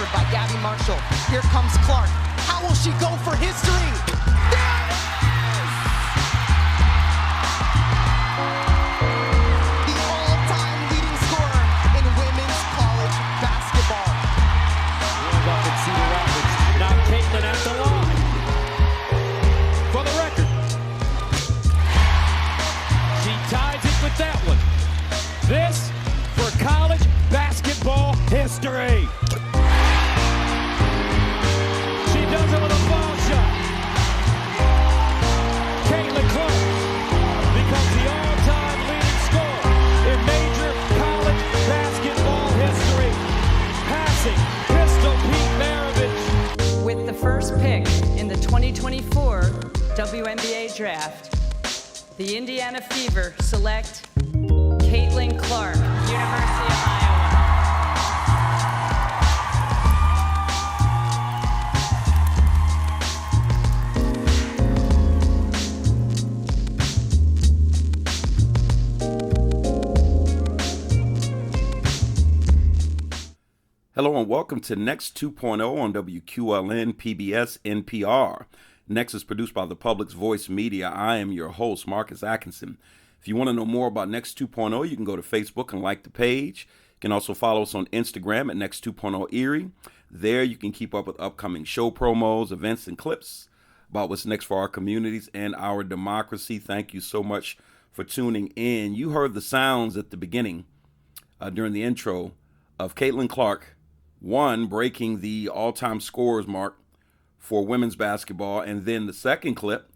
answered by Gabby Marshall. Here comes Clark. How will she go for history? There it is! The all-time leading scorer in women's college basketball. Hands up in Cedar Rapids. Now Caitlin at the line. For the record. She ties it with that one. This for college basketball history. She does it with a foul shot. Caitlin Clark becomes the all-time leading scorer in major college basketball history. Passing Pistol Pete Maravich. With the first pick in the 2024 WNBA draft, the Indiana Fever select Caitlin Clark, University of Iowa. Hello and welcome to Next 2.0 on WQLN, PBS, NPR. Next is produced by the Public's Voice Media. I am your host, Marcus Atkinson. If you want to know more about Next 2.0, you can go to Facebook and like the page. You can also follow us on Instagram at Next 2.0 Erie. There you can keep up with upcoming show promos, events, and clips about what's next for our communities and our democracy. Thank you so much for tuning in. You heard the sounds at the beginning during the intro of Caitlin Clark, one, breaking the all-time scorers mark for women's basketball, and then the second clip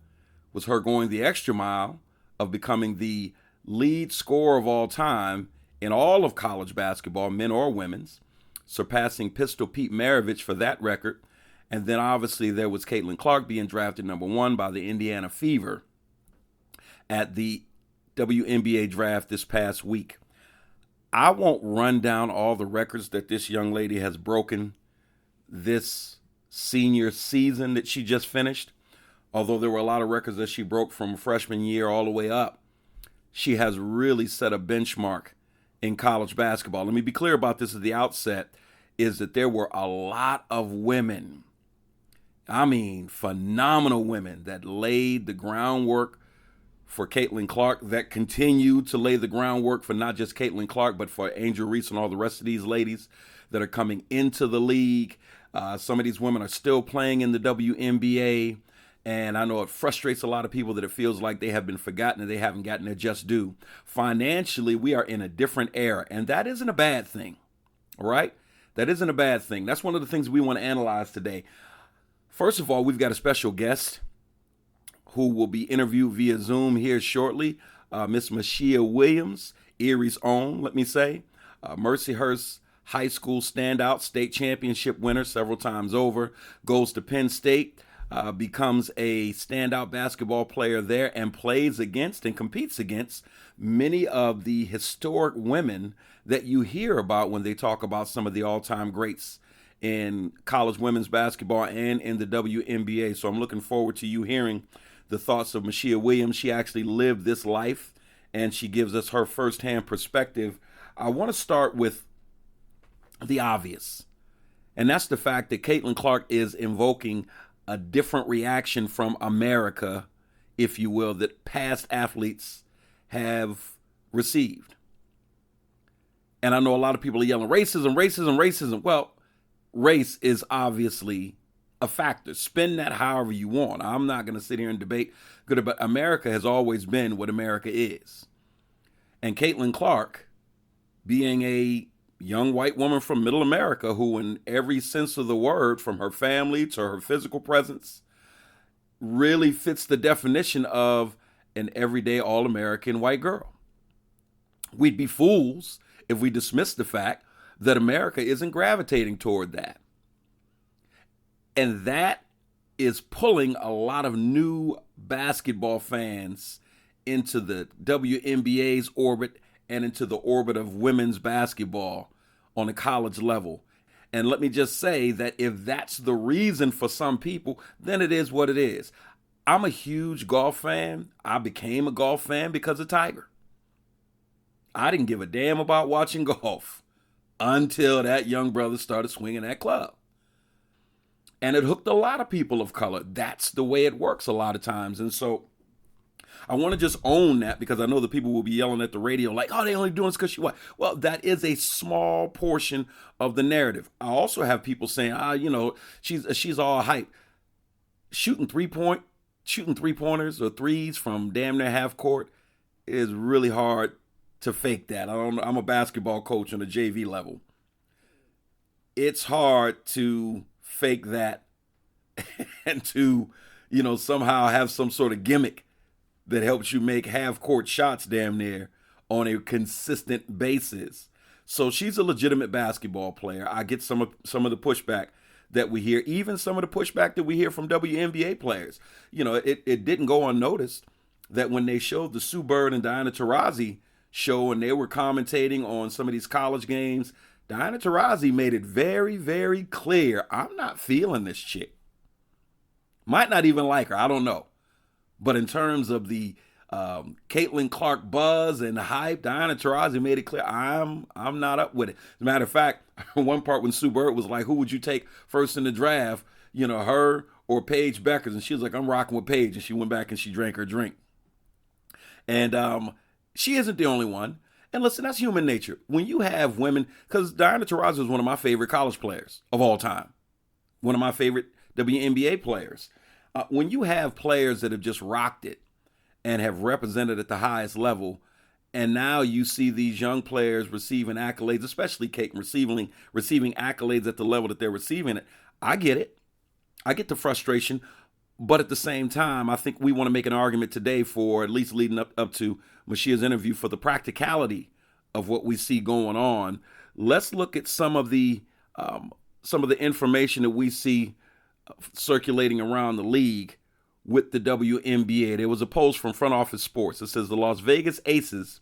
was her going the extra mile of becoming the lead scorer of all time in all of college basketball, men or women's, surpassing Pistol Pete Maravich for that record. And then obviously there was Caitlin Clark being drafted number 1 by the Indiana Fever at the WNBA draft this past week. I won't run down all the records that this young lady has broken this senior season that she just finished. Although there were a lot of records that she broke from freshman year all the way up, she has really set a benchmark in college basketball. Let me be clear about this at the outset, is that there were a lot of women, I mean phenomenal women, that laid the groundwork for Caitlin Clark, that continue to lay the groundwork for not just Caitlin Clark, but for Angel Reese and all the rest of these ladies that are coming into the league. Some of these women are still playing in the WNBA. And I know it frustrates a lot of people that it feels like they have been forgotten and they haven't gotten their just due. Financially, we are in a different era, and that isn't a bad thing, all right? That isn't a bad thing. That's one of the things we want to analyze today. First of all, we've got a special guest who will be interviewed via Zoom here shortly, Miss Mashia Williams, Erie's own, let me say. Mercyhurst High School standout, state championship winner several times over, goes to Penn State. Becomes a standout basketball player there and plays against and competes against many of the historic women that you hear about when they talk about some of the all-time greats in college women's basketball and in the WNBA. So I'm looking forward to you hearing the thoughts of Mashia Williams. She actually lived this life and she gives us her firsthand perspective. I want to start with the obvious, and that's the fact that Caitlin Clark is invoking a different reaction from America, if you will, that past athletes have received. And I know a lot of people are yelling, racism, racism, racism. Well, race is obviously a factor. Spin that however you want. I'm not going to sit here and debate good about America. Has always been what America is. And Caitlin Clark, being a young white woman from middle America who, in every sense of the word, from her family to her physical presence, really fits the definition of an everyday all-American white girl. We'd be fools if we dismissed the fact that America isn't gravitating toward that. And that is pulling a lot of new basketball fans into the WNBA's orbit and into the orbit of women's basketball on a college level. And let me just say that if that's the reason for some people, then it is what it is. I'm a huge golf fan. I became a golf fan because of Tiger. I didn't give a damn about watching golf until that young brother started swinging that club. And it hooked a lot of people of color. That's the way it works a lot of times. And so I want to just own that, because I know the people will be yelling at the radio like, oh, they only doing this because she white. Well, that is a small portion of the narrative. I also have people saying, she's all hype. Shooting three-pointers or threes from damn near half court is really hard to fake that. I'm a basketball coach on the JV level. It's hard to fake that and to, somehow have some sort of gimmick that helps you make half-court shots damn near on a consistent basis. So she's a legitimate basketball player. I get some of the pushback that we hear, even some of the pushback that we hear from WNBA players. It didn't go unnoticed that when they showed the Sue Bird and Diana Taurasi show and they were commentating on some of these college games, Diana Taurasi made it very, very clear, I'm not feeling this chick. Might not even like her, I don't know. But in terms of the Caitlin Clark buzz and the hype, Diana Taurasi made it clear, I'm not up with it. As a matter of fact, one part when Sue Bird was like, who would you take first in the draft, her or Paige Beckers? And she was like, I'm rocking with Paige. And she went back and she drank her drink. And she isn't the only one. And listen, that's human nature. When you have women, because Diana Taurasi is one of my favorite college players of all time, one of my favorite WNBA players. When you have players that have just rocked it and have represented at the highest level, and now you see these young players receiving accolades, especially Kate receiving accolades at the level that they're receiving it, I get it. I get the frustration. But at the same time, I think we want to make an argument today for, at least leading up to Mashia's interview, for the practicality of what we see going on. Let's look at some of the information that we see circulating around the league with the WNBA. There was a post from Front Office Sports. It says the Las Vegas Aces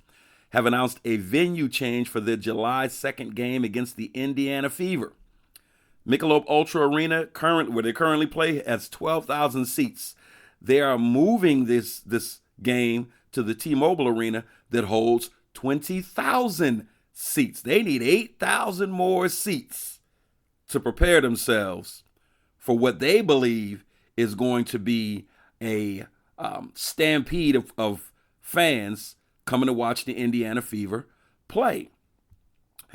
have announced a venue change for their July 2nd game against the Indiana Fever. Michelob Ultra Arena, where they currently play, has 12,000 seats. They are moving this game to the T-Mobile Arena that holds 20,000 seats. They need 8,000 more seats to prepare themselves for what they believe is going to be a stampede of fans coming to watch the Indiana Fever play.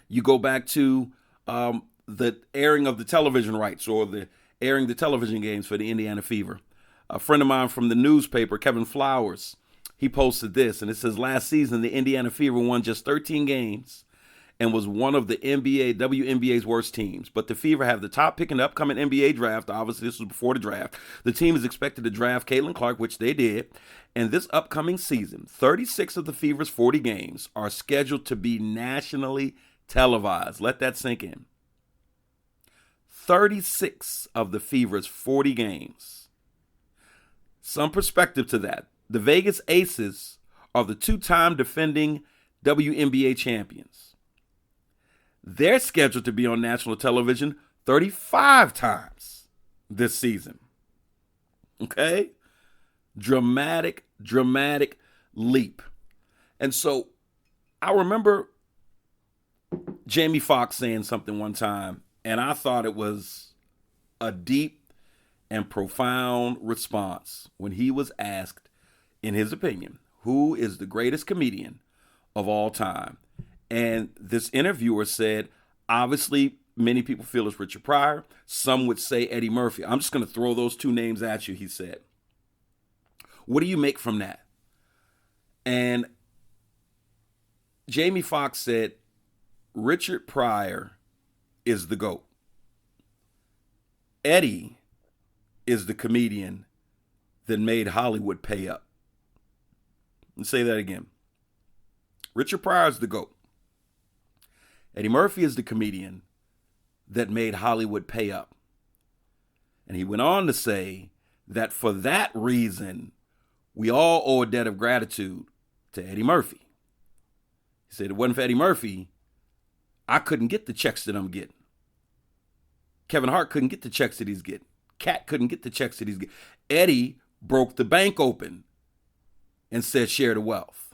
You go back to the airing of the television rights, or the airing the television games for the Indiana Fever. A friend of mine from the newspaper, Kevin Flowers, he posted this, and it says, last season, the Indiana Fever won just 13 games and was one of the WNBA's worst teams. But the Fever have the top pick in the upcoming NBA draft. Obviously, this was before the draft. The team is expected to draft Caitlin Clark, which they did. And this upcoming season, 36 of the Fever's 40 games are scheduled to be nationally televised. Let that sink in. 36 of the Fever's 40 games. Some perspective to that. The Vegas Aces are the two-time defending WNBA champions. They're scheduled to be on national television 35 times this season. Okay? Dramatic leap. And so I remember Jamie Foxx saying something one time, and I thought it was a deep and profound response when he was asked, in his opinion, who is the greatest comedian of all time? And this interviewer said, obviously, many people feel it's Richard Pryor. Some would say Eddie Murphy. I'm just going to throw those two names at you, he said. What do you make from that? And Jamie Foxx said, Richard Pryor is the GOAT. Eddie is the comedian that made Hollywood pay up. Let's say that again. Richard Pryor is the GOAT. Eddie Murphy is the comedian that made Hollywood pay up. And he went on to say that for that reason, we all owe a debt of gratitude to Eddie Murphy. He said, it wasn't for Eddie Murphy, I couldn't get the checks that I'm getting. Kevin Hart couldn't get the checks that he's getting. Kat couldn't get the checks that he's getting. Eddie broke the bank open and said, share the wealth.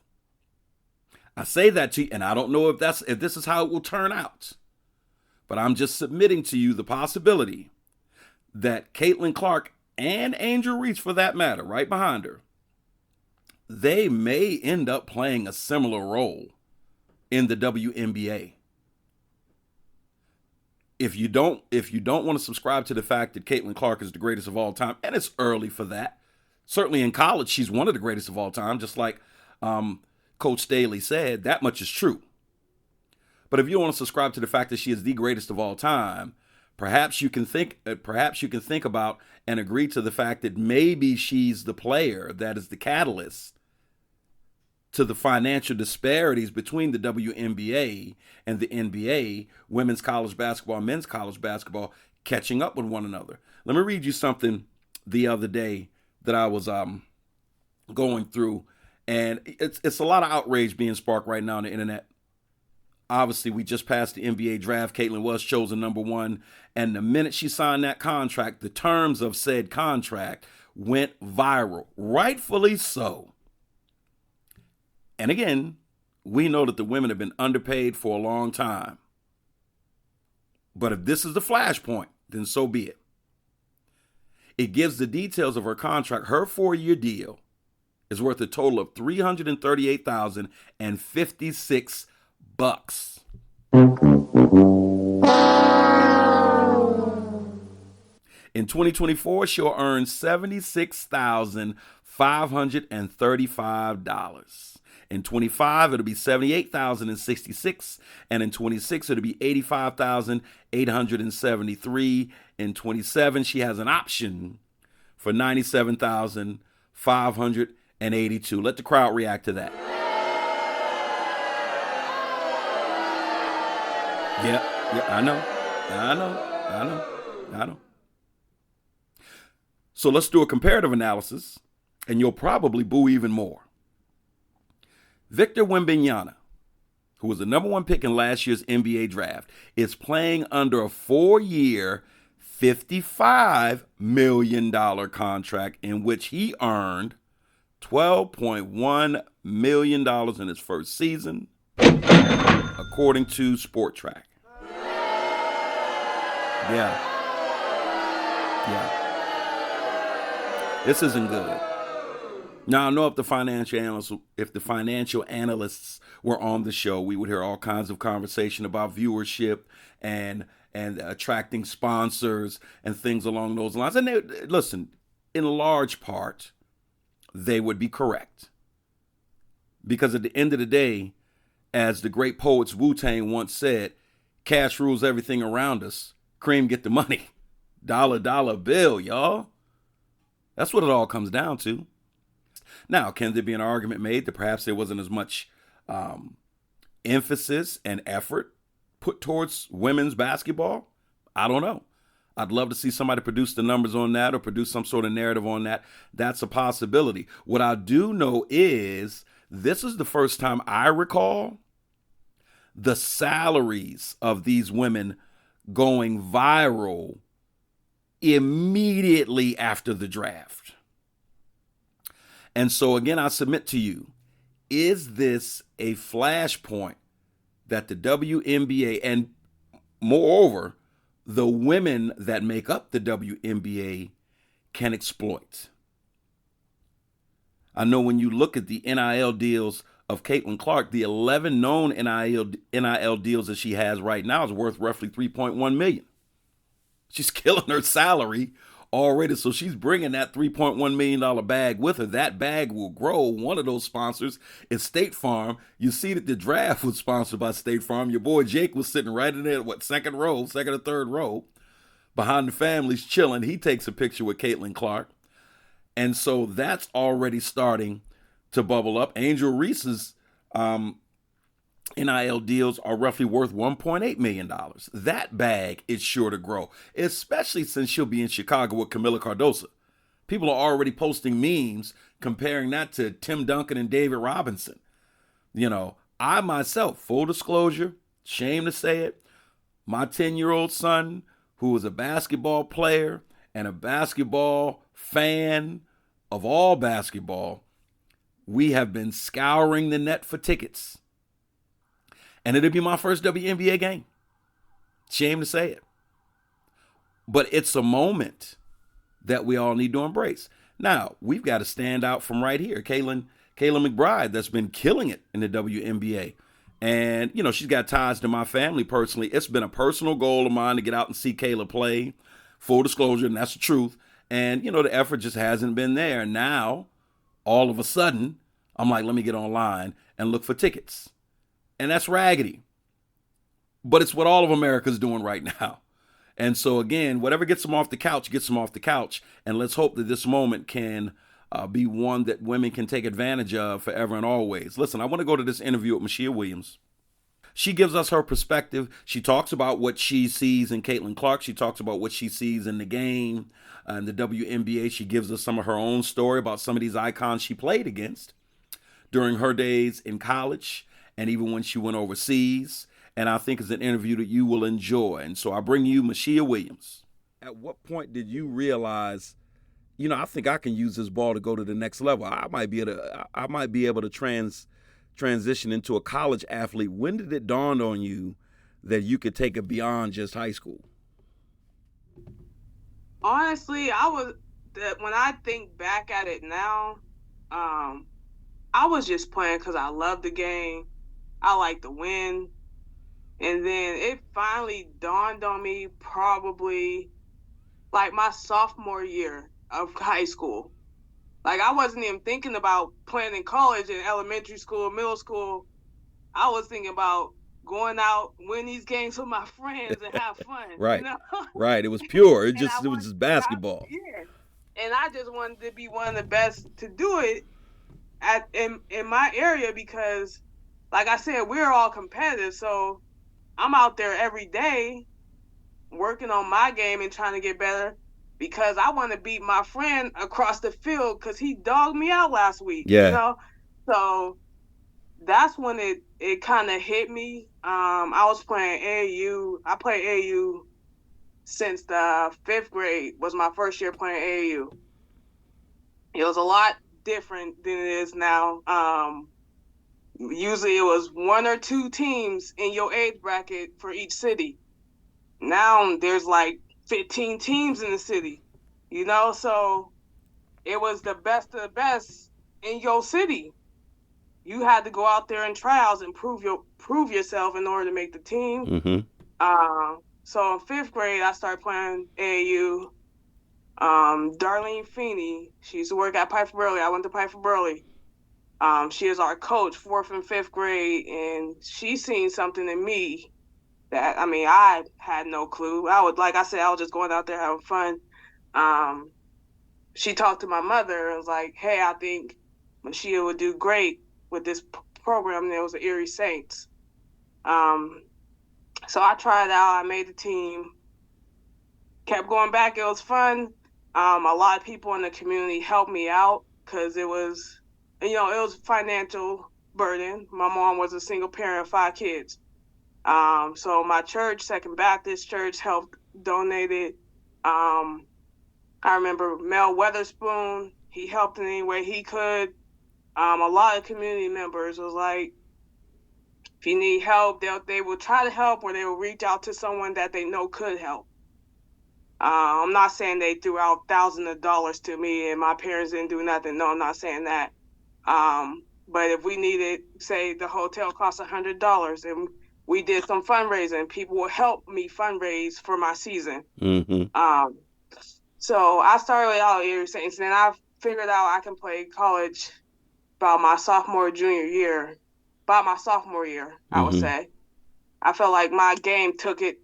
I say that to you, and I don't know if this is how it will turn out. But I'm just submitting to you the possibility that Caitlin Clark and Angel Reese, for that matter, right behind her, they may end up playing a similar role in the WNBA. If you don't want to subscribe to the fact that Caitlin Clark is the greatest of all time, and it's early for that. Certainly in college, she's one of the greatest of all time, just like Coach Staley said. That much is true. But if you want to subscribe to the fact that she is the greatest of all time, perhaps you can think about and agree to the fact that maybe she's the player that is the catalyst to the financial disparities between the WNBA and the NBA, women's college basketball, men's college basketball, catching up with one another. Let me read you something the other day that I was going through, and it's a lot of outrage being sparked right now on the internet. Obviously, we just passed the NBA draft. Caitlin was chosen number 1, and the minute she signed that contract, the terms of said contract went viral, rightfully so. And again, we know that the women have been underpaid for a long time. But if this is the flashpoint, then so be it. It gives the details of her contract. Her 4-year deal is worth a total of $338,056. In 2024, she'll earn $76,535. In 25, it'll be $78,066, and in 26, it'll be $85,873. In 27, she has an option for $97,582. Let the crowd react to that. Yeah, I know. So let's do a comparative analysis, and you'll probably boo even more. Victor Wembanyama, who was the number 1 pick in last year's NBA draft, is playing under a 4-year, $55 million contract in which he earned $12.1 million in his first season, according to Sport Track. Yeah. This isn't good. Now, I know if the financial analysts were on the show, we would hear all kinds of conversation about viewership and attracting sponsors and things along those lines. And listen, in large part, they would be correct. Because at the end of the day, as the great poets Wu-Tang once said, cash rules everything around us. Cream get the money. Dollar bill, y'all. That's what it all comes down to. Now, can there be an argument made that perhaps there wasn't as much emphasis and effort put towards women's basketball? I don't know. I'd love to see somebody produce the numbers on that or produce some sort of narrative on that. That's a possibility. What I do know is this is the first time I recall the salaries of these women going viral immediately after the draft. And so again, I submit to you, is this a flashpoint that the WNBA and moreover, the women that make up the WNBA can exploit? I know when you look at the NIL deals of Caitlin Clark, the 11 known NIL deals that she has right now is worth roughly $3.1 million. She's killing her salary already, so she's bringing that $3.1 million bag with her. That bag will grow. One of those sponsors is State Farm. You see that the draft was sponsored by State Farm. Your boy Jake was sitting right in there, second or third row, behind the families chilling. He takes a picture with Caitlin Clark. And so that's already starting to bubble up. Angel Reese's NIL deals are roughly worth $1.8 million. That bag is sure to grow, especially since she'll be in Chicago with Camila Cardoso. People are already posting memes comparing that to Tim Duncan and David Robinson. You know, I myself, full disclosure, shame to say it, my 10-year-old son, who is a basketball player and a basketball fan of all basketball, we have been scouring the net for tickets. And it'll be my first WNBA game. Shame to say it. But it's a moment that we all need to embrace. Now, we've got to stand out from right here. Kayla McBride, that's been killing it in the WNBA. And, you know, she's got ties to my family personally. It's been a personal goal of mine to get out and see Kayla play. Full disclosure, and that's the truth. And, you know, the effort just hasn't been there. Now, all of a sudden, I'm like, let me get online and look for tickets. And that's raggedy. But it's what all of America's doing right now. And so, again, whatever gets them off the couch, gets them off the couch. And let's hope that this moment can be one that women can take advantage of forever and always. Listen, I want to go to this interview with Mashia Williams. She gives us her perspective. She talks about what she sees in Caitlin Clark. She talks about what she sees in the game, in the WNBA. She gives us some of her own story about some of these icons she played against during her days in college and even when she went overseas. And I think it's an interview that you will enjoy. And so I bring you Mashia Williams. At what point did you realize, you know, I think I can use this ball to go to the next level? I might be able to transition into a college athlete. When did it dawn on you that you could take it beyond just high school? Honestly, when I think back at it now, I was just playing because I love the game. I like to win. And then it finally dawned on me probably like my sophomore year of high school. Like, I wasn't even thinking about playing in college and elementary school, middle school. I was thinking about going out, win these games with my friends and have fun. Right. You know? Right. It was pure. It was just basketball. Yeah. And I just wanted to be one of the best to do it in my area because, like I said, we're all competitive. So I'm out there every day working on my game and trying to get better because I want to beat my friend across the field because he dogged me out last week. Yeah. You know? So that's when it kind of hit me. I was playing AAU. I played AAU since the 5th grade was my first year playing AAU. It was a lot different than it is now. Usually it was 1 or 2 teams in your age bracket for each city. Now there's like 15 teams in the city, you know? So it was the best of the best in your city. You had to go out there in trials and prove yourself in order to make the team. Mm-hmm. So in 5th grade, I started playing AAU. Darlene Feeney, she used to work at Piper Burley. I went to Piper Burley. She is our coach, 4th and 5th grade, and she seen something in me that, I mean, I had no clue. Like I said, I was just going out there having fun. She talked to my mother and was like, hey, I think Mashia would do great with this program. And it was the Erie Saints. So I tried out. I made the team. Kept going back. It was fun. A lot of people in the community helped me out because it was, you know, it was financial burden. My mom was a single parent of 5 kids. So my church, Second Baptist Church, helped donate it. I remember Mel Weatherspoon. He helped in any way he could. A lot of community members was like, if you need help, they will try to help or they will reach out to someone that they know could help. I'm not saying they threw out thousands of dollars to me and my parents didn't do nothing. No, I'm not saying that. But if we needed, say the hotel cost $100 and we did some fundraising, people will help me fundraise for my season. Mm-hmm. So I started out at Erie Saints, and then I figured out I can play college about my sophomore, junior year. About my sophomore year, I would say. I felt like my game took it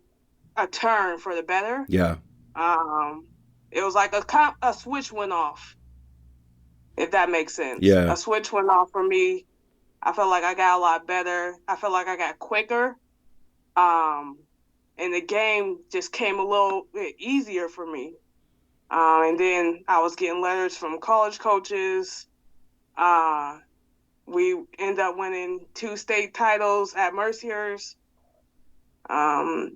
a turn for the better. Yeah. It was like a switch went off, if that makes sense. Yeah. A switch went off for me. I felt like I got a lot better. I felt like I got quicker. And the game just came a little bit easier for me. And then I was getting letters from college coaches. We ended up winning 2 state titles at Mercier's. And,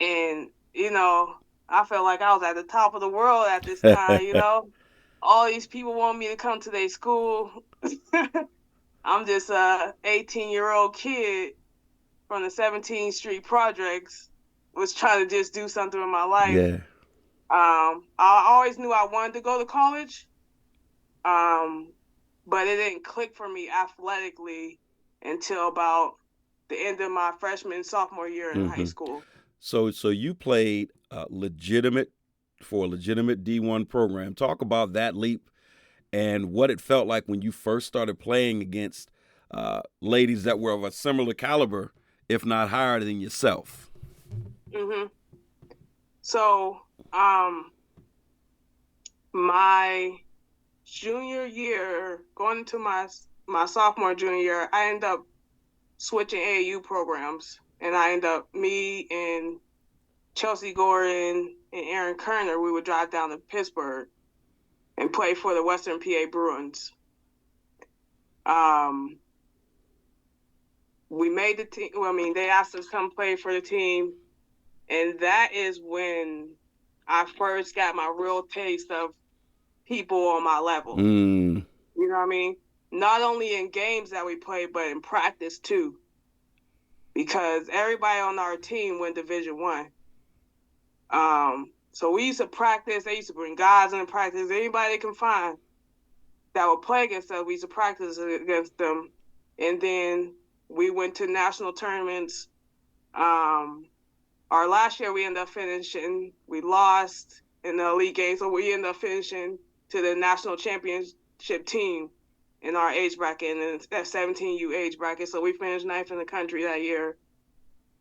you know, I felt like I was at the top of the world at this time, you know. All these people want me to come to their school. I'm just a 18-year-old kid from the 17th Street Projects was trying to just do something with my life. Yeah. I always knew I wanted to go to college, but it didn't click for me athletically until about the end of my freshman and sophomore year in high school. So you played legitimate for a legitimate D1 program. Talk about that leap and what it felt like when you first started playing against ladies that were of a similar caliber, if not higher than yourself. So, my junior year, going into my sophomore junior year, I ended up switching AAU programs, and me and Chelsea Gordon and Aaron Kerner, we would drive down to Pittsburgh and play for the Western PA Bruins. We made the team. Well, I mean, they asked us to come play for the team, and that is when I first got my real taste of people on my level. You know what I mean? Not only in games that we played, but in practice too. Because everybody on our team went Division I. So we used to practice. They used to bring guys in practice. Anybody they can find that would play against us, we used to practice against them. And then we went to national tournaments. Our last year, we ended up finishing. We lost in the elite game, so we ended up finishing to the national championship team in our age bracket, in that 17U age bracket. So we finished 9th in the country that year.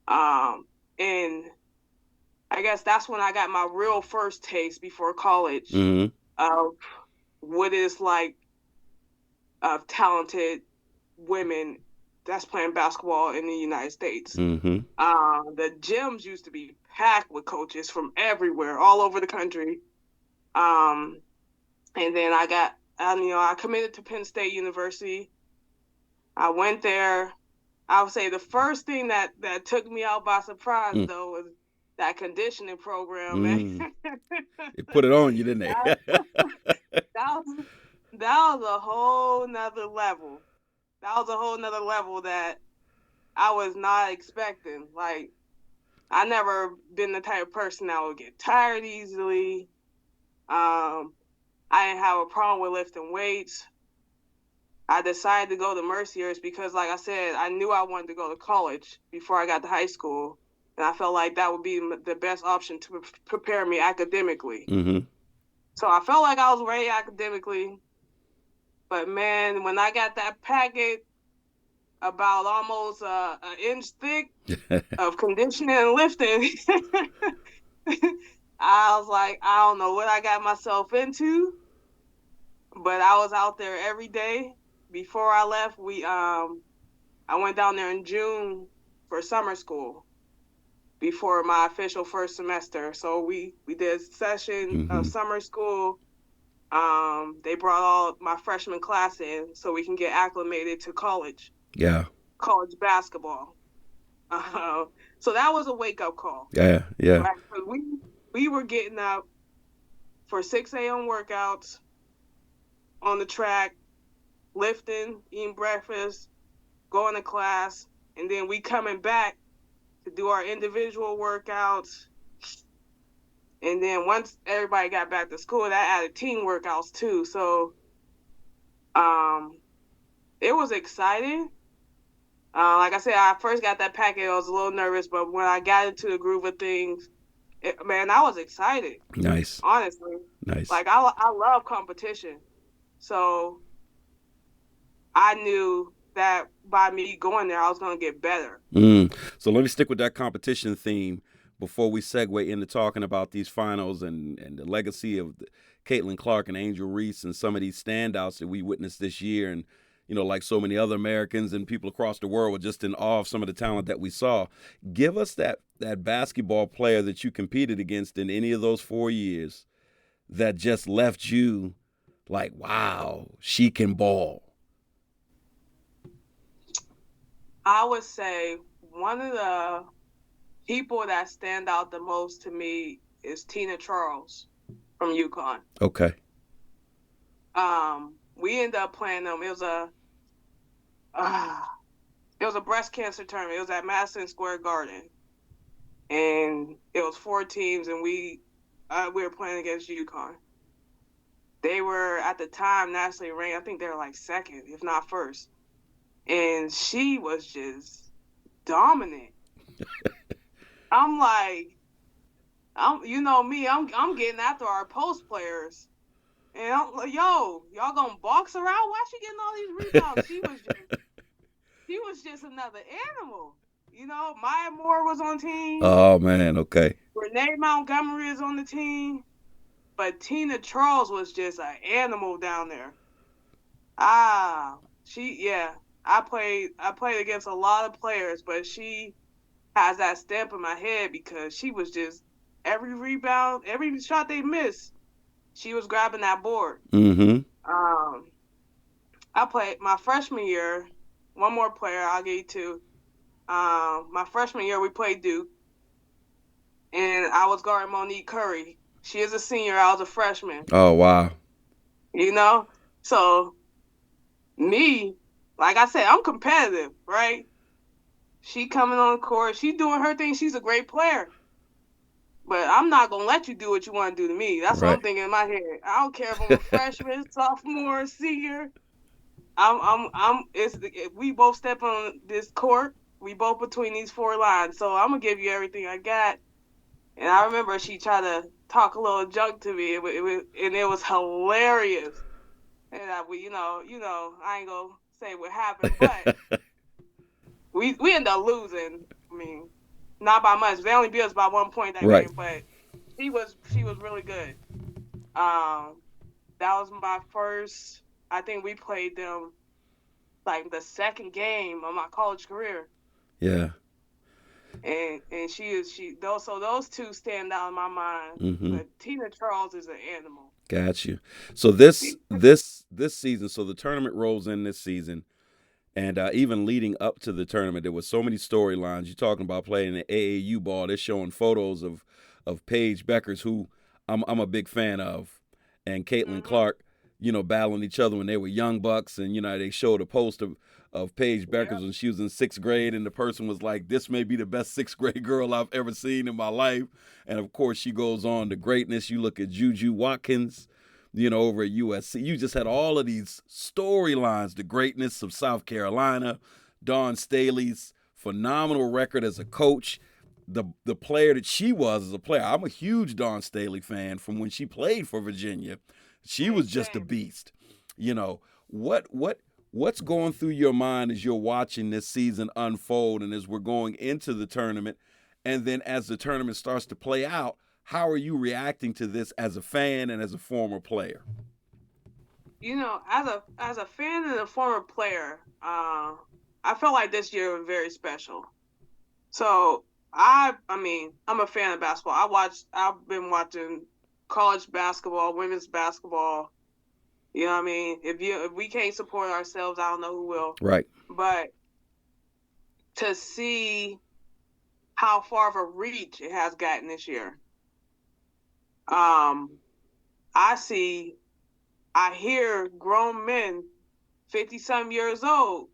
And I guess that's when I got my real first taste before college of what it's like of talented women that's playing basketball in the United States. The gyms used to be packed with coaches from everywhere, all over the country. And then I committed to Penn State University. I went there. I would say the first thing that took me out by surprise, though, was that conditioning program. They put it on you, didn't they? That was a whole nother level. That was a whole nother level that I was not expecting. Like, I never been the type of person that would get tired easily. I didn't have a problem with lifting weights. I decided to go to Mercyhurst because, like I said, I knew I wanted to go to college before I got to high school. And I felt like that would be the best option to prepare me academically. So I felt like I was ready academically. But, man, when I got that packet about almost an inch thick of conditioning and lifting, I was like, I don't know what I got myself into. But I was out there every day. Before I left, I went down there in June for summer school before my official first semester. So we did a session of summer school. They brought all my freshman class in so we can get acclimated to college. Yeah. College basketball. So that was a wake-up call. Yeah. Right? We were getting up for 6 a.m. workouts on the track, lifting, eating breakfast, going to class, and then we coming back to do our individual workouts. And then once everybody got back to school, that added team workouts too. So it was exciting. Like I said, I first got that packet, I was a little nervous, but when I got into the groove of things, I was excited. Nice. Honestly. Nice. Like, I love competition. So I knew that by me going there, I was going to get better. So let me stick with that competition theme before we segue into talking about these finals and the legacy of Caitlin Clark and Angel Reese and some of these standouts that we witnessed this year. And, you know, like so many other Americans and people across the world were just in awe of some of the talent that we saw. Give us that basketball player that you competed against in any of those 4 years that just left you like, wow, she can ball. I would say one of the people that stand out the most to me is Tina Charles from UConn. Okay. We ended up playing them. It was a breast cancer tournament. It was at Madison Square Garden, and it was 4 teams, and we we were playing against UConn. They were, at the time, nationally ranked. I think they were like second, if not first. And she was just dominant. I'm like, you know me, I'm getting after our post players. And I'm like, yo, y'all gonna box her out? Why she getting all these rebounds? She was just another animal. You know, Maya Moore was on the team. Oh, man, okay. Renee Montgomery is on the team. But Tina Charles was just an animal down there. I played against a lot of players, but she has that stamp in my head because she was just, every rebound, every shot they missed, she was grabbing that board. Mm-hmm. I played my freshman year. One more player I'll get you to. My freshman year we played Duke, and I was guarding Monique Curry. She is a senior. I was a freshman. Oh, wow. You know, so me, like I said, I'm competitive, right? She coming on the court. She doing her thing. She's a great player. But I'm not going to let you do what you want to do to me. That's what I'm thinking in my head. I don't care if I'm a freshman, sophomore, senior. We both step on this court. We both between these four lines. So I'm going to give you everything I got. And I remember she tried to talk a little junk to me. It was hilarious. And I ain't going to say what happened, but we ended up losing. I mean, not by much. They only beat us by 1 point that game, but she was really good. That was my first. I think we played them like the second game of my college career. Yeah. And those two stand out in my mind. Mm-hmm. But Tina Charles is an animal. Got you. So this season, so the tournament rolls in this season. And even leading up to the tournament, there was so many storylines. You're talking about playing the AAU ball. They're showing photos of Paige Beckers, who I'm a big fan of, and Caitlin Clark, battling each other when they were young bucks. And, they showed a post of Paige Beckers when she was in 6th grade, and the person was like, this may be the best 6th grade girl I've ever seen in my life. And, of course, she goes on to greatness. You look at Juju Watkins, over at USC. You just had all of these storylines, the greatness of South Carolina, Dawn Staley's phenomenal record as a coach, the player that she was as a player. I'm a huge Dawn Staley fan from when she played for Virginia. She was just a beast. What's going through your mind as you're watching this season unfold and as we're going into the tournament, and then as the tournament starts to play out, how are you reacting to this as a fan and as a former player? As a fan and a former player, I felt like this year was very special. So I'm a fan of basketball. I've been watching college basketball, women's basketball. You know what I mean? If we can't support ourselves, I don't know who will. Right. But to see how far of a reach it has gotten this year. I hear grown men, 50-some years old,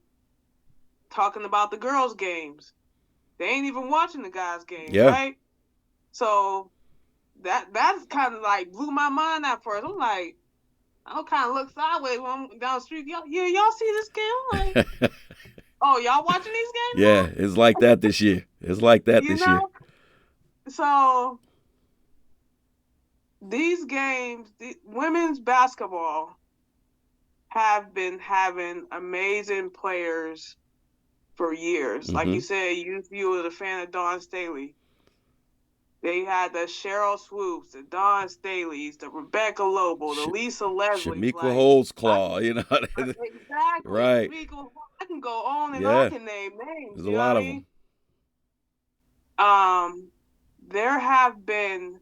talking about the girls' games. They ain't even watching the guys' games, right? So that's kind of like blew my mind at first. I'm like, I'll kind of look sideways when I'm down the street. Y'all see this game? I'm like, oh, y'all watching these games? Yeah, it's like that this year. Year. So these games, women's basketball have been having amazing players for years. Mm-hmm. Like you said, you were a fan of Dawn Staley. They had the Cheryl Swoops, the Dawn Staleys, the Rebecca Lobo, the Lisa Leslie. Shamika Holtzclaw, Exactly. Right. Shamika, I can go on and I can name names. There's a lot of them. There have been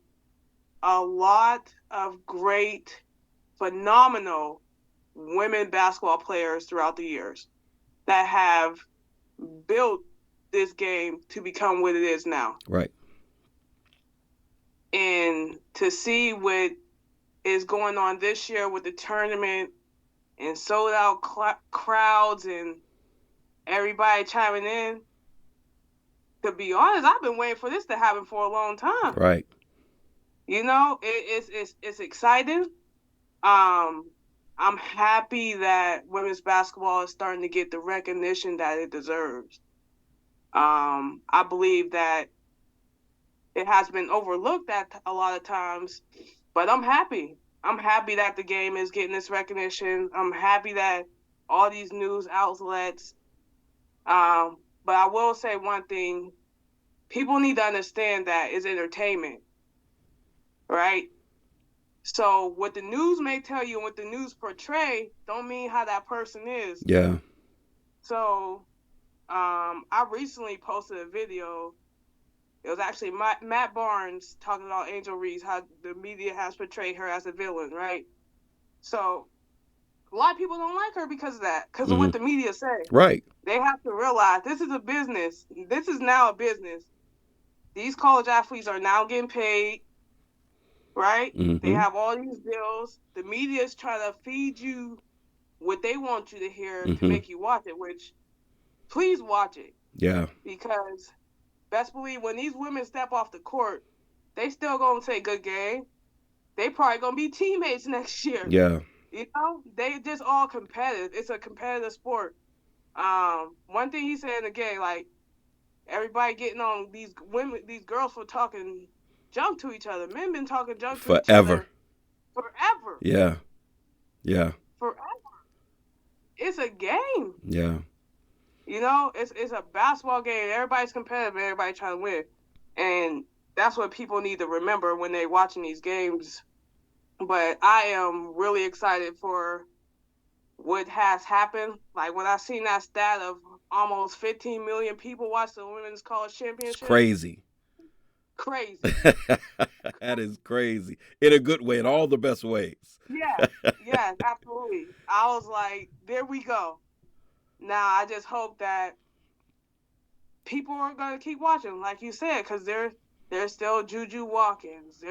a lot of great, phenomenal women basketball players throughout the years that have built this game to become what it is now. Right. And to see what is going on this year with the tournament and sold out crowds and everybody chiming in, to be honest, I've been waiting for this to happen for a long time. Right. You know, it's exciting. I'm happy that women's basketball is starting to get the recognition that it deserves. I believe that it has been overlooked at a lot of times, but I'm happy. I'm happy that the game is getting this recognition. I'm happy that all these news outlets. But I will say one thing: people need to understand that it's entertainment, right? So what the news may tell you and what the news portray don't mean how that person is. Yeah. So I recently posted a video. It was actually Matt Barnes talking about Angel Reese, how the media has portrayed her as a villain, right? So a lot of people don't like her because of that, because of what the media say. Right. They have to realize this is a business. This is now a business. These college athletes are now getting paid, right? They have all these deals. The media is trying to feed you what they want you to hear to make you watch it, which please watch it. Yeah. Because best believe when these women step off the court, they still gonna say good game. They probably gonna be teammates next year. Yeah. You know, they just all competitive. It's a competitive sport. One thing he said in the game, like everybody getting on these women, these girls for talking junk to each other. Men been talking junk to each other forever. Yeah. Yeah. Forever. It's a game. Yeah. You know, it's a basketball game. Everybody's competitive. Everybody trying to win, and that's what people need to remember when they're watching these games. But I am really excited for what has happened. Like when I seen that stat of almost 15 million people watch the Women's College Championship. It's crazy. Crazy. That is crazy. In a good way, in all the best ways. Yeah, absolutely. I was like, there we go. Now I just hope that people are going to keep watching, like you said, because there's still Juju Watkins.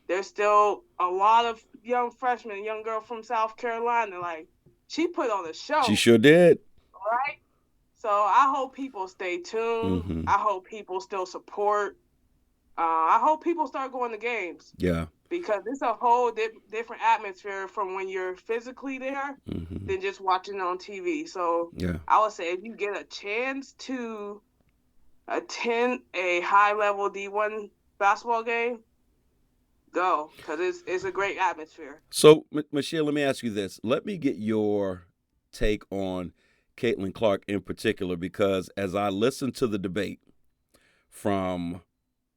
There's still a lot of young freshmen, young girl from South Carolina. Like, she put on a show. She sure did. Right? So I hope people stay tuned. I hope people still support. I hope people start going to games. Yeah. Because it's a whole different atmosphere from when you're physically there than just watching on TV. So I would say if you get a chance to attend a high-level D1 basketball game, go, because it's a great atmosphere. So, Michelle, let me ask you this. Let me get your take on Caitlin Clark in particular, because as I listen to the debate from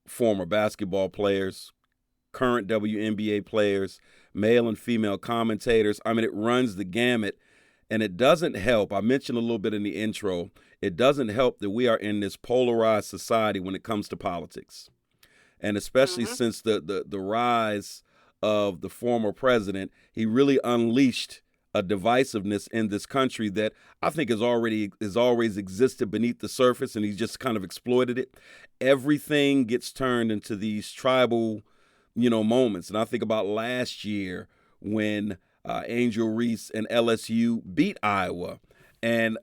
former basketball players, current WNBA players, male and female commentators, I mean, it runs the gamut, and it doesn't help. I mentioned a little bit in the intro. It doesn't help that we are in this polarized society when it comes to politics. And especially since the rise of the former president, he really unleashed a divisiveness in this country that I think has always existed beneath the surface, and he's just kind of exploited it. Everything gets turned into these tribal, moments. And I think about last year when Angel Reese and LSU beat Iowa, and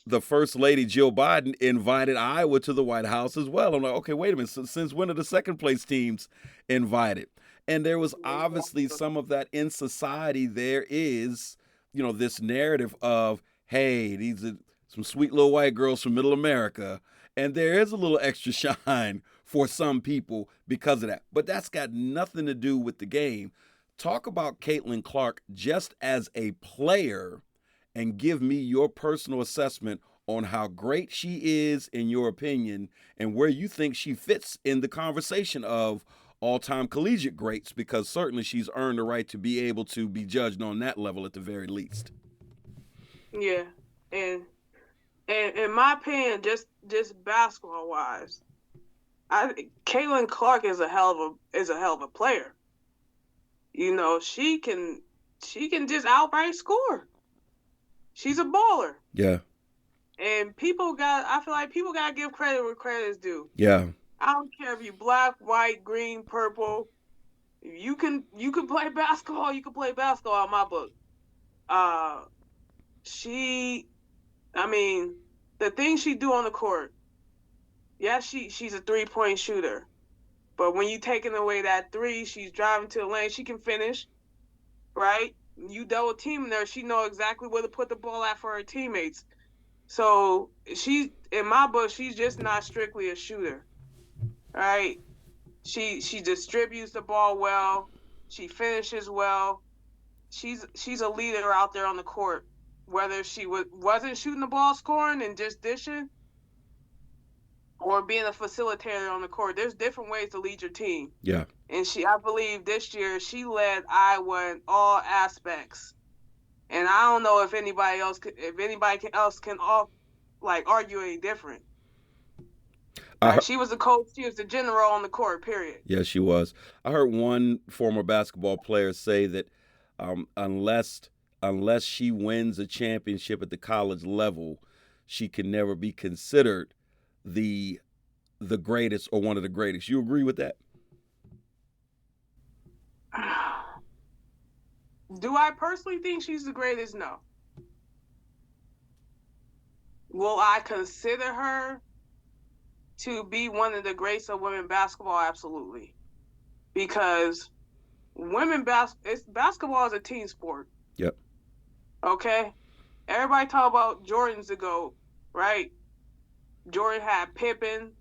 the First Lady, Jill Biden, invited Iowa to the White House as well. I'm like, okay, wait a minute. So since when are the second-place teams invited? And there was obviously some of that in society. There is, this narrative of, hey, these are some sweet little white girls from middle America. And there is a little extra shine for some people because of that. But that's got nothing to do with the game. Talk about Caitlin Clark just as a player, and give me your personal assessment on how great she is in your opinion and where you think she fits in the conversation of all-time collegiate greats, because certainly she's earned the right to be able to be judged on that level at the very least. Yeah, and in my opinion, just basketball-wise, Caitlin Clark is a hell of a player. She can just outright score. She's a baller. Yeah. And I feel like people got to give credit where credit is due. Yeah. I don't care if you black, white, green, purple. You can play basketball. You can play basketball in my book. The things she do on the court. Yeah, she's a 3-point shooter. But when you taking away that three, she's driving to the lane. She can finish, right? You double teaming her, she know exactly where to put the ball at for her teammates. So she, in my book, she's just not strictly a shooter, right? She distributes the ball well. She finishes well. She's a leader out there on the court. Whether she wasn't shooting the ball, scoring, and just dishing, or being a facilitator on the court, there's different ways to lead your team. Yeah. And I believe this year she led Iowa in all aspects. And I don't know if anybody else can argue any different. She was the coach. She was the general on the court, period. Yeah, she was. I heard one former basketball player say that unless she wins a championship at the college level, she can never be considered the greatest or one of the greatest. You agree with that? Do I personally think she's the greatest? No. Will I consider her to be one of the greats of women basketball? Absolutely. Because basketball is a team sport. Yep. Okay? Everybody talk about Jordan's the GOAT, right? Jordan had Pippen,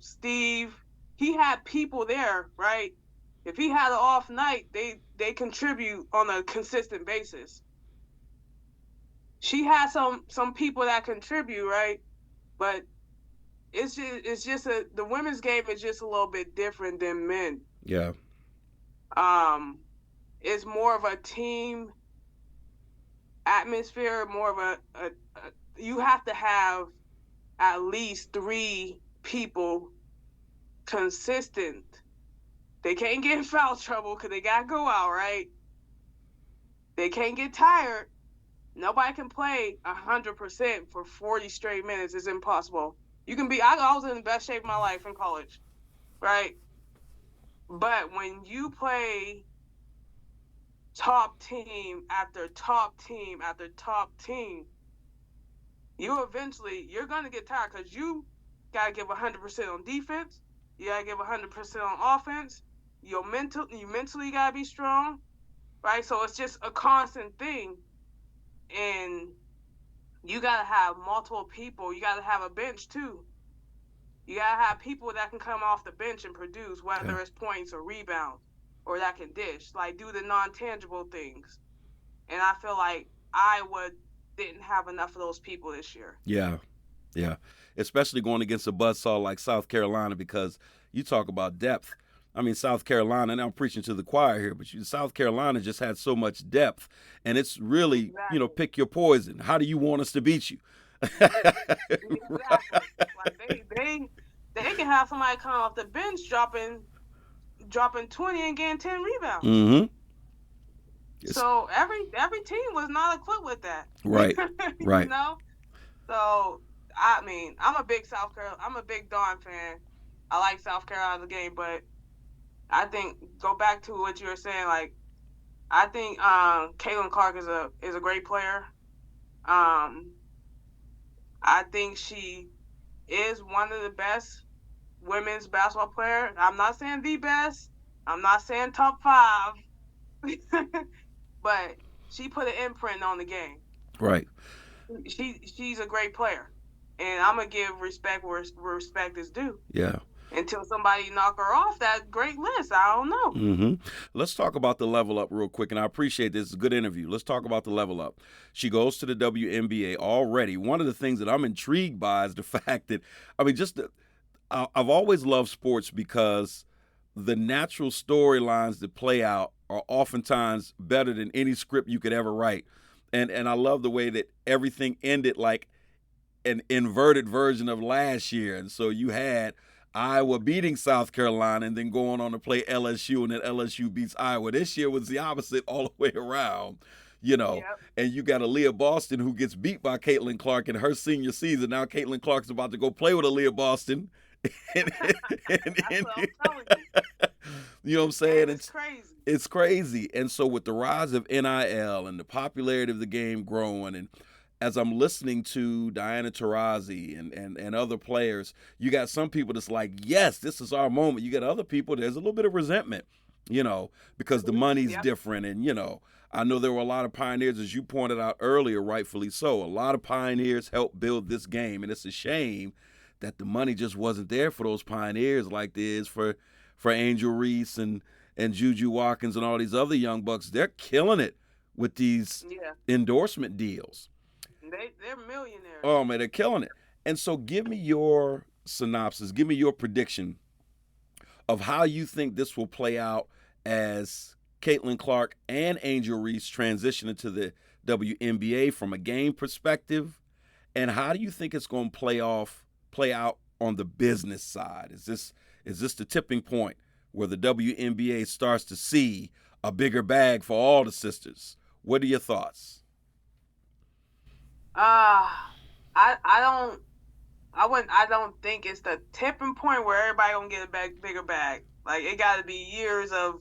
Steve. He had people there, right? If he had an off night, they contribute on a consistent basis. She had some people that contribute, right? But it's just the women's game is just a little bit different than men. Yeah. It's more of a team atmosphere, more of a you have to have at least 3 people consistent. They can't get in foul trouble because they got to go out, right? They can't get tired. Nobody can play 100% for 40 straight minutes. It's impossible. You can be, I was in the best shape of my life in college, right? But when you play top team after top team after top team, you're going to get tired because you got to give 100% on defense. You got to give 100% on offense. You mentally got to be strong, right? So it's just a constant thing. And you got to have multiple people. You got to have a bench too. You got to have people that can come off the bench and produce, whether it's points or rebounds, or that can dish, like do the non-tangible things. And I feel like Iowa didn't have enough of those people this year. Yeah. Yeah. Especially going against a buzzsaw like South Carolina, because you talk about depth. I mean, South Carolina, and I'm preaching to the choir here, but South Carolina just had so much depth, and it's really, pick your poison. How do you want us to beat you? Exactly. Like they can have somebody come off the bench dropping 20 and getting 10 rebounds. Mm-hmm. So every team was not equipped with that. Right. Right. You know? So I mean, I'm a big Dawn fan. I like South Carolina's game, but I think go back to what you were saying. Like, I think Caitlin Clark is a great player. I think she is one of the best women's basketball player. I'm not saying the best. I'm not saying top 5. But she put an imprint on the game. Right. She's a great player, and I'm gonna give respect where respect is due. Yeah. Until somebody knock her off that great list. I don't know. Mm-hmm. Let's talk about the level up real quick, and I appreciate this. It's a good interview. Let's talk about the level up. She goes to the WNBA already. One of the things that I'm intrigued by is the fact that, I've always loved sports because the natural storylines that play out are oftentimes better than any script you could ever write. And I love the way that everything ended like an inverted version of last year. And so you had Iowa beating South Carolina and then going on to play LSU, and then LSU beats Iowa. This year was the opposite all the way around, Yep. And you got Aaliyah Boston who gets beat by Caitlin Clark in her senior season. Now Caitlin Clark's about to go play with Aaliyah Boston. That's what I'm telling you. You know what I'm saying? It's crazy. It's crazy. And so with the rise of NIL and the popularity of the game growing, and as I'm listening to Diana Taurasi and other players, you got some people that's like, yes, this is our moment. You got other people, there's a little bit of resentment, because the money's different. And, I know there were a lot of pioneers, as you pointed out earlier, rightfully so. A lot of pioneers helped build this game, and it's a shame that the money just wasn't there for those pioneers like there is for Angel Reese and Juju Watkins and all these other young bucks. They're killing it with these endorsement deals. They're millionaires. Oh, man, they're killing it. And so give me your synopsis, give me your prediction of how you think this will play out as Caitlin Clark and Angel Reese transition into the WNBA from a game perspective, and how do you think it's going to play out on the business side? Is this the tipping point where the WNBA starts to see a bigger bag for all the sisters? What are your thoughts? I don't think it's the tipping point where everybody gonna get a bigger bag. Like, it got to be years of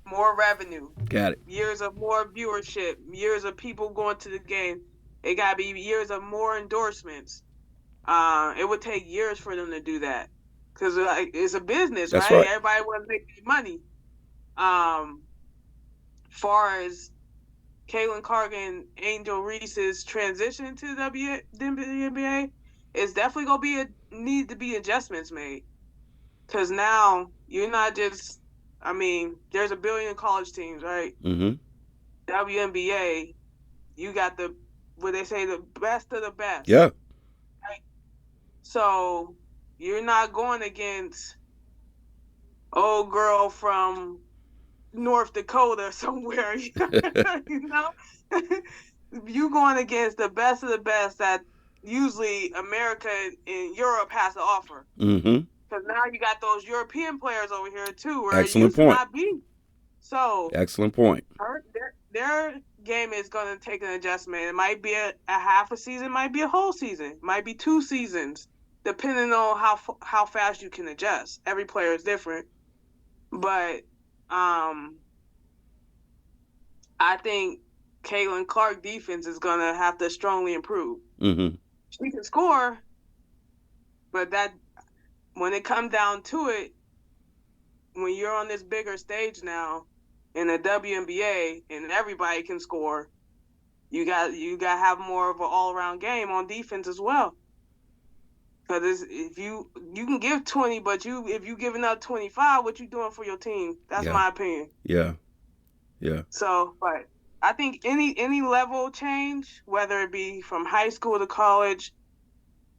more revenue. Got it. Years of more viewership. Years of people going to the game. It got to be years of more endorsements. It would take years for them to do that, because it's a business, That's right? right. Everybody wants to make money. Far as Caitlin Clark and Angel Reese's transition to the WNBA, it's definitely gonna need to be adjustments made, because now you're not just. I mean, there's a billion college teams, right? Mm-hmm. WNBA, you got the best of the best. Yeah. Right? So you're not going against old girl from North Dakota somewhere, you know? You going against the best of the best that usually America and Europe has to offer. Mm-hmm. Because now you got those European players over here too, where Excellent it used point. to not be. So excellent point. Their game is going to take an adjustment. It might be a half a season, might be a whole season, might be 2 seasons, depending on how fast you can adjust. Every player is different, but I think Caitlin Clark defense is going to have to strongly improve. Mm-hmm. She can score, but when it comes down to it, when you're on this bigger stage now in the WNBA and everybody can score, you got to have more of an all-around game on defense as well. Because if you can give 20, but if you giving up 25, what you doing for your team? That's my opinion. Yeah. So, but I think any level change, whether it be from high school to college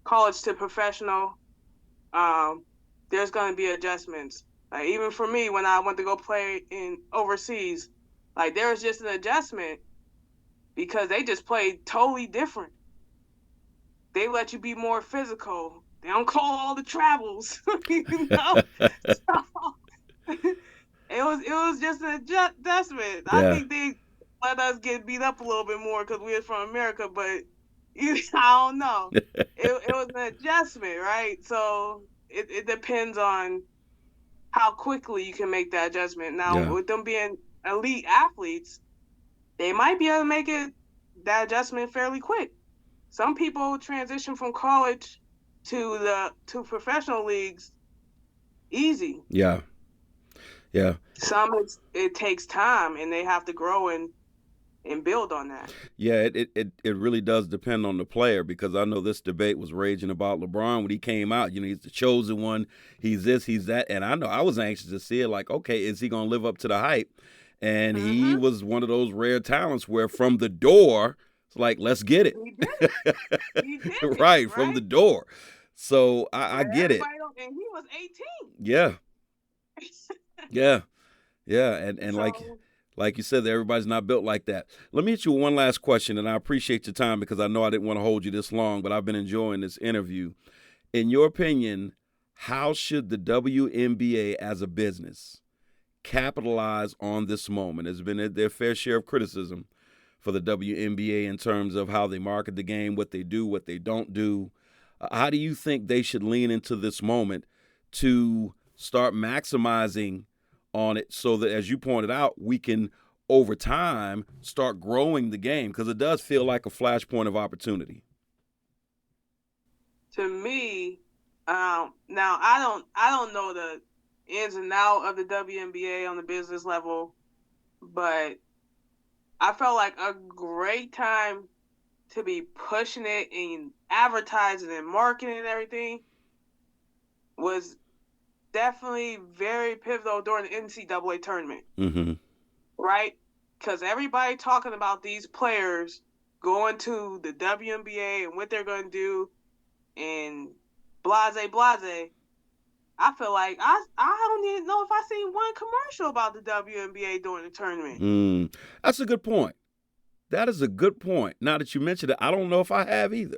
to professional, there's going to be adjustments. Like, even for me, when I went to go play in overseas, like, there was just an adjustment because they just played totally different. They let you be more physical. They don't call all the travels, you know? So, it was just an adjustment. Yeah. I think they let us get beat up a little bit more because we were from America, but I don't know. It was an adjustment, right? So it depends on how quickly you can make that adjustment. Now, with them being elite athletes, they might be able to make that adjustment fairly quick. Some people transition from college to professional leagues easy. Yeah. Some it takes time, and they have to grow and build on that. Yeah, it really does depend on the player, because I know this debate was raging about LeBron when he came out. He's the chosen one. He's this, he's that. And I know I was anxious to see it, like, okay, is he going to live up to the hype? And he was one of those rare talents where from the door, it's like, let's get it. He did it. right, from the door. So I get it. And he was 18. Yeah. And So, like you said, everybody's not built like that. Let me hit you with one last question, and I appreciate your time because I know I didn't want to hold you this long, but I've been enjoying this interview. In your opinion, how should the WNBA as a business capitalize on this moment? There's been their fair share of criticism for the WNBA in terms of how they market the game, what they do, what they don't do. How do you think they should lean into this moment to start maximizing on it so that, as you pointed out, we can over time start growing the game? Because it does feel like a flashpoint of opportunity. To me, now I don't know the ins and outs of the WNBA on the business level, but I felt like a great time to be pushing it and advertising and marketing and everything was definitely very pivotal during the NCAA tournament. Mm-hmm. Right? Because everybody talking about these players going to the WNBA and what they're going to do and blase. I feel like I don't even know if I seen one commercial about the WNBA during the tournament. That's a good point. That is a good point. Now that you mentioned it, I don't know if I have either.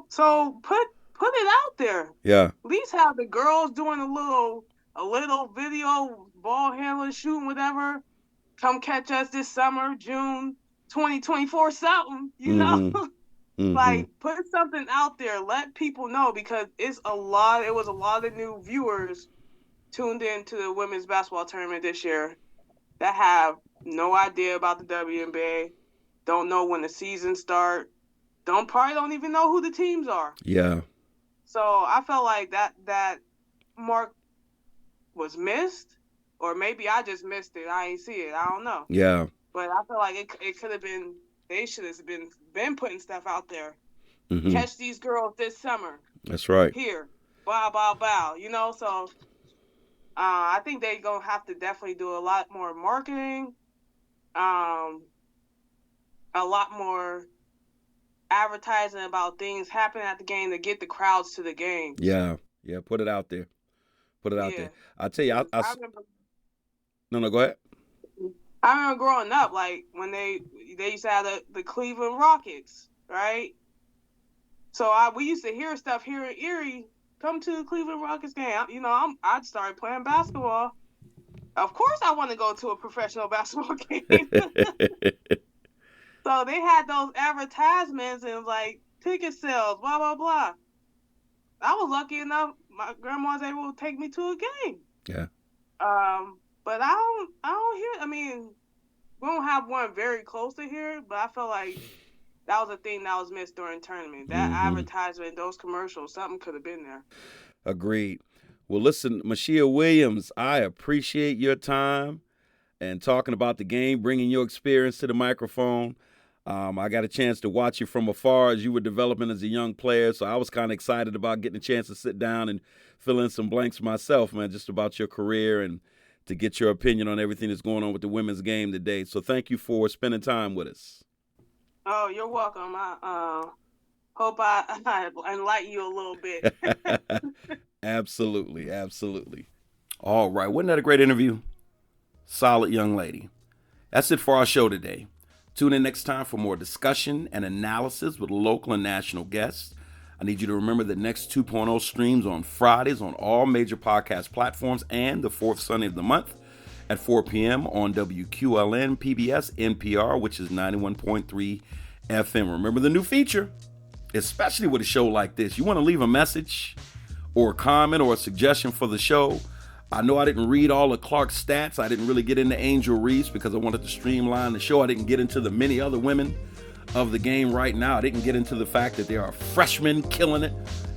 So put it out there. Yeah. At least have the girls doing a little video, ball handling, shooting, whatever. Come catch us this summer, June 2024, something, know? Mm-hmm. Like, put something out there. Let people know, because it was a lot of new viewers tuned into the women's basketball tournament this year that have no idea about the WNBA, don't know when the season starts, probably don't even know who the teams are. Yeah. So I felt like that mark was missed, or maybe I just missed it. I ain't see it. I don't know. Yeah. But I feel like it could have been. They should have been putting stuff out there. Mm-hmm. Catch these girls this summer. That's right. Here, bow. So I think they're gonna have to definitely do a lot more marketing, a lot more advertising about things happening at the game to get the crowds to the game. Yeah. Put it out there. There. I tell you, I remember. No, go ahead. I remember growing up, like when they used to have the Cleveland Rockets, right? So we used to hear stuff here in Erie. Come to the Cleveland Rockets game. I'd started playing basketball. Of course, I want to go to a professional basketball game. So they had those advertisements and like ticket sales, blah blah blah. I was lucky enough. My grandma was able to take me to a game. Yeah. But I don't hear. I mean, we don't have one very close to here, but I felt like that was a thing that was missed during the tournament. That advertisement, those commercials, something could have been there. Agreed. Well, listen, Mashia Williams, I appreciate your time and talking about the game, bringing your experience to the microphone. I got a chance to watch you from afar as you were developing as a young player, so I was kind of excited about getting a chance to sit down and fill in some blanks myself, man, just about your career and to get your opinion on everything that's going on with the women's game today. So thank you for spending time with us. Oh, you're welcome. I hope I enlighten you a little bit. Absolutely. All right. Wasn't that a great interview? Solid young lady. That's it for our show today. Tune in next time for more discussion and analysis with local and national guests. I need you to remember that Next 2.0 streams on Fridays on all major podcast platforms and the fourth Sunday of the month at 4 p.m. on WQLN, PBS, NPR, which is 91.3 FM. Remember the new feature, especially with a show like this. You want to leave a message or a comment or a suggestion for the show? I know I didn't read all of Clark's stats. I didn't really get into Angel Reese because I wanted to streamline the show. I didn't get into the many other women of the game right now. I didn't get into the fact that there are freshmen killing it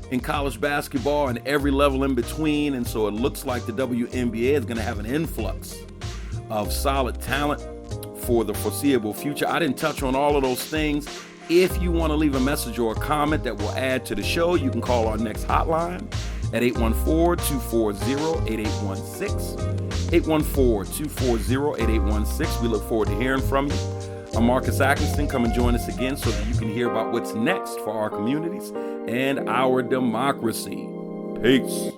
in college basketball and every level in between. And so it looks like the WNBA is going to have an influx of solid talent for the foreseeable future. I didn't touch on all of those things. If you want to leave a message or a comment that will add to the show, you can call our next hotline at 814-240-8816. 814-240-8816. We look forward to hearing from you. I'm Marcus Atkinson. Come and join us again so that you can hear about what's next for our communities and our democracy. Peace.